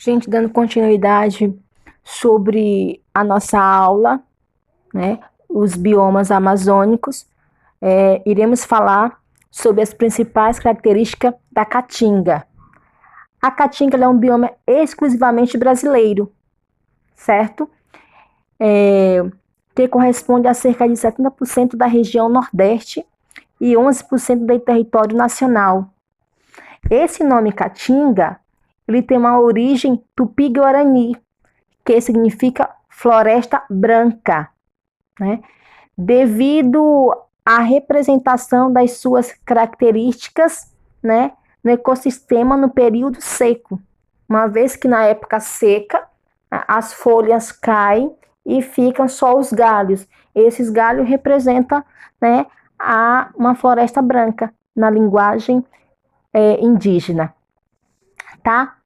Gente, dando continuidade sobre a nossa aula, né, os biomas amazônicos, iremos falar sobre as principais características da caatinga. A caatinga é um bioma exclusivamente brasileiro, certo? Que corresponde a cerca de 70% da região Nordeste e 11% do território nacional. Esse nome caatinga, ele tem uma origem tupi-guarani, que significa floresta branca, né? Devido à representação das suas características, né, no ecossistema no período seco, uma vez que na época seca as folhas caem e ficam só os galhos. Esses galhos representam, né, uma floresta branca na linguagem indígena, tá?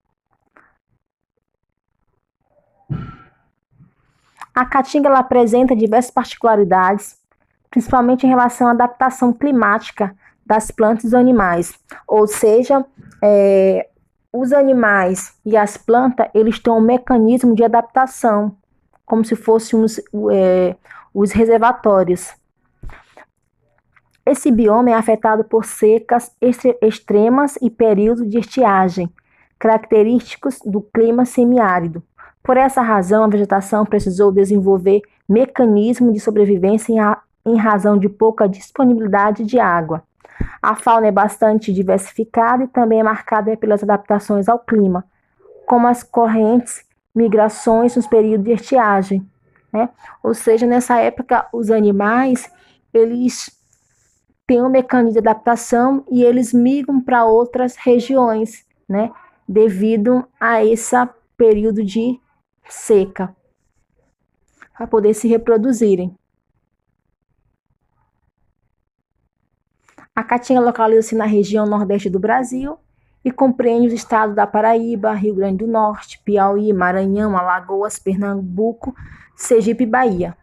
A caatinga ela apresenta diversas particularidades, principalmente em relação à adaptação climática das plantas e dos animais. Ou seja, os animais e as plantas eles têm um mecanismo de adaptação, como se fossem os reservatórios. Esse bioma é afetado por secas extremas e períodos de estiagem, característicos do clima semiárido. Por essa razão, a vegetação precisou desenvolver mecanismos de sobrevivência em razão de pouca disponibilidade de água. A fauna é bastante diversificada e também é marcada pelas adaptações ao clima, como as correntes, migrações nos períodos de estiagem, né? Ou seja, nessa época, os animais, eles têm um mecanismo de adaptação e eles migram para outras regiões, né? Devido a esse período de seca, para poder se reproduzirem. A caatinga localiza-se na região nordeste do Brasil e compreende os estados da Paraíba, Rio Grande do Norte, Piauí, Maranhão, Alagoas, Pernambuco, Sergipe e Bahia.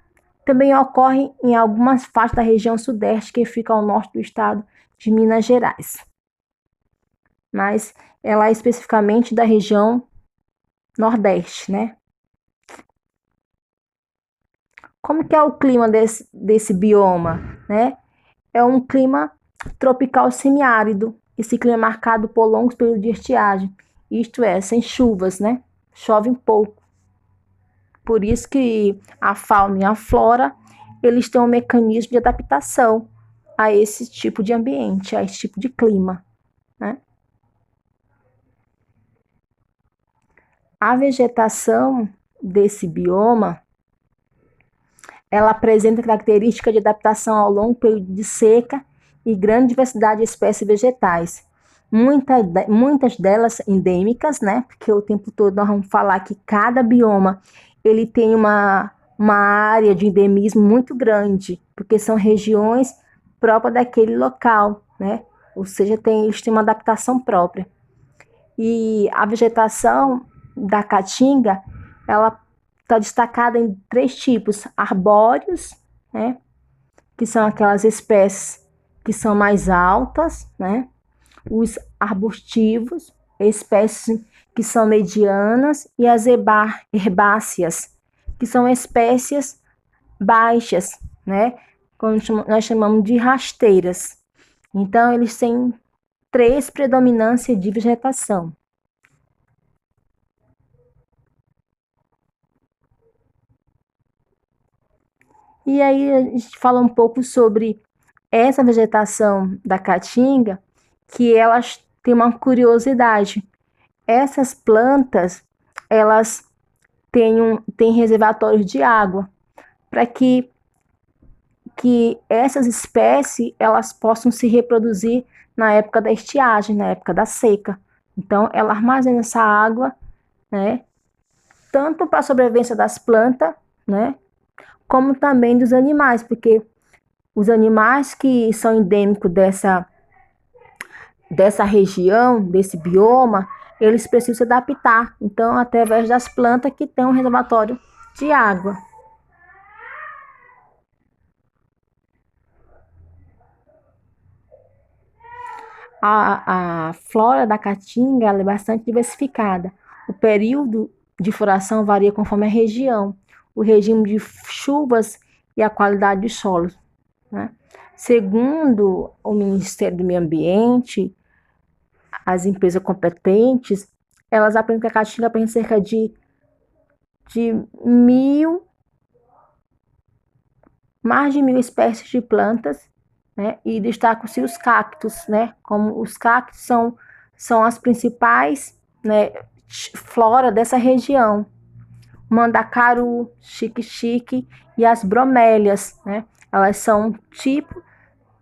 Também ocorre em algumas faixas da região sudeste, que fica ao norte do estado de Minas Gerais. Mas ela é especificamente da região nordeste, né? Como que é o clima desse bioma, né? É um clima tropical semiárido. Esse clima é marcado por longos períodos de estiagem, isto é, sem chuvas, né? Chove pouco. Por isso que a fauna e a flora, eles têm um mecanismo de adaptação a esse tipo de ambiente, a esse tipo de clima, né? A vegetação desse bioma, ela apresenta características de adaptação ao longo período de seca e grande diversidade de espécies vegetais. Muitas delas endêmicas, né? Porque o tempo todo nós vamos falar que cada bioma ele tem uma área de endemismo muito grande, porque são regiões próprias daquele local, né? Ou seja, eles têm uma adaptação própria. E a vegetação da caatinga, ela está destacada em 3 tipos: arbóreos, né? Que são aquelas espécies que são mais altas, né? Os arbustivos, espécies que são medianas, e as herbáceas, que são espécies baixas, né? Como nós chamamos de rasteiras. Então, eles têm 3 predominâncias de vegetação. E aí a gente fala um pouco sobre essa vegetação da caatinga, que elas têm uma curiosidade. Essas plantas, elas têm reservatórios de água, para que essas espécies elas possam se reproduzir na época da estiagem, na época da seca. Então, ela armazena essa água, né, tanto para a sobrevivência das plantas, né, como também dos animais, porque os animais que são endêmicos dessa região, desse bioma, eles precisam se adaptar. Então, através das plantas que tem um reservatório de água. A flora da caatinga ela é bastante diversificada. O período de floração varia conforme a região, o regime de chuvas e a qualidade dos solos, né? Segundo o Ministério do Meio Ambiente, as empresas competentes, elas aprendem que a Caatinga tem cerca de mais de 1.000 espécies de plantas, né? E destacam-se os cactos, né? Como os cactos são as principais, né, flora dessa região. Mandacaru, xique-xique e as bromélias, né? Elas são um tipo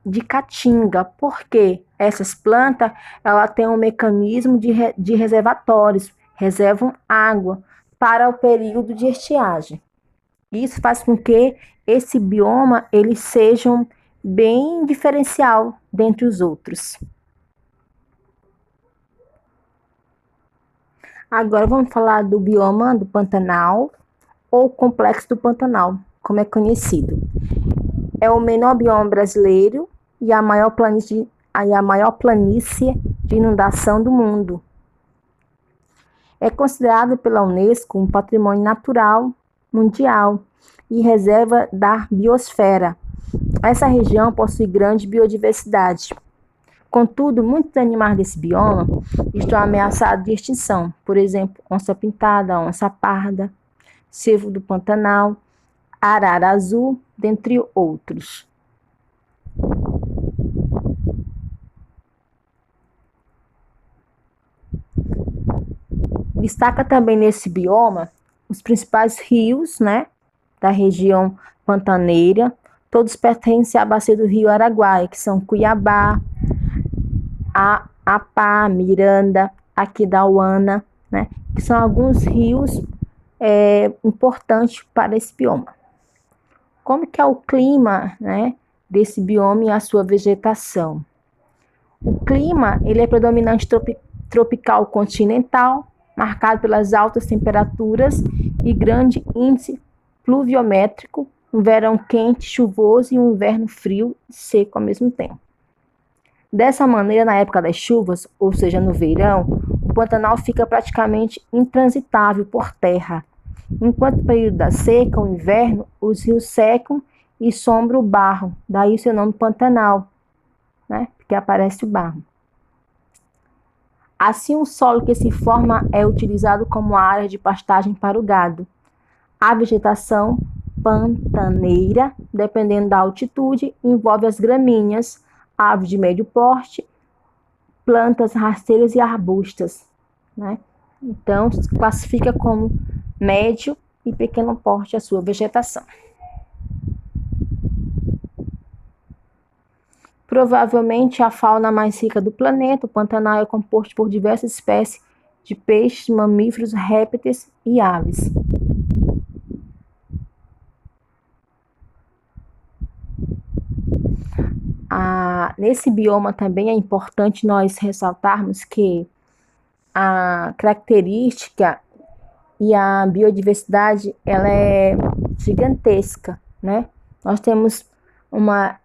de caatinga, porque essas plantas ela têm um mecanismo de reservatórios, reservam água para o período de estiagem. Isso faz com que esse bioma ele seja bem diferencial dentre os outros. Agora vamos falar do bioma do Pantanal, ou Complexo do Pantanal, como é conhecido. É o menor bioma brasileiro e a maior planície de inundação do mundo. É considerado pela Unesco um patrimônio natural mundial e reserva da biosfera. Essa região possui grande biodiversidade. Contudo, muitos animais desse bioma estão ameaçados de extinção. Por exemplo, onça-pintada, onça-parda, cervo do Pantanal, arara azul, dentre outros. Destaca também nesse bioma os principais rios, né, da região pantaneira. Todos pertencem à bacia do rio Araguaia, que são Cuiabá, Apá, Miranda, Aquidauana, né, que são alguns rios importantes para esse bioma. Como que é o clima, né, desse bioma e a sua vegetação? O clima ele é predominante tropical continental, marcado pelas altas temperaturas e grande índice pluviométrico, um verão quente, chuvoso e um inverno frio e seco ao mesmo tempo. Dessa maneira, na época das chuvas, ou seja, no verão, o Pantanal fica praticamente intransitável por terra. Enquanto no período da seca, o inverno, os rios secam e sombra o barro, daí o seu nome Pantanal, né? Porque aparece o barro. Assim, o solo que se forma é utilizado como área de pastagem para o gado. A vegetação pantaneira, dependendo da altitude, envolve as gramíneas, aves de médio porte, plantas rasteiras e arbustas, né? Então, se classifica como médio e pequeno porte a sua vegetação. Provavelmente a fauna mais rica do planeta, o Pantanal é composto por diversas espécies de peixes, mamíferos, répteis e aves. Nesse bioma também é importante nós ressaltarmos que a característica e a biodiversidade ela é gigantesca, né? Nós temos uma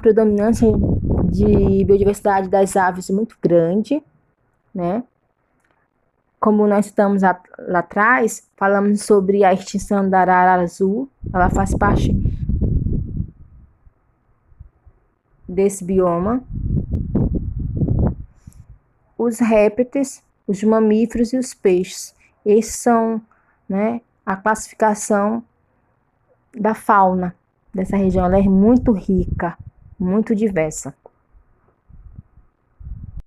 predominância de biodiversidade das aves muito grande, né? Como nós estamos lá atrás, falamos sobre a extinção da arara azul, ela faz parte desse bioma. Os répteis, os mamíferos e os peixes. Esses são, né, a classificação da fauna dessa região. Ela é muito rica, muito diversa.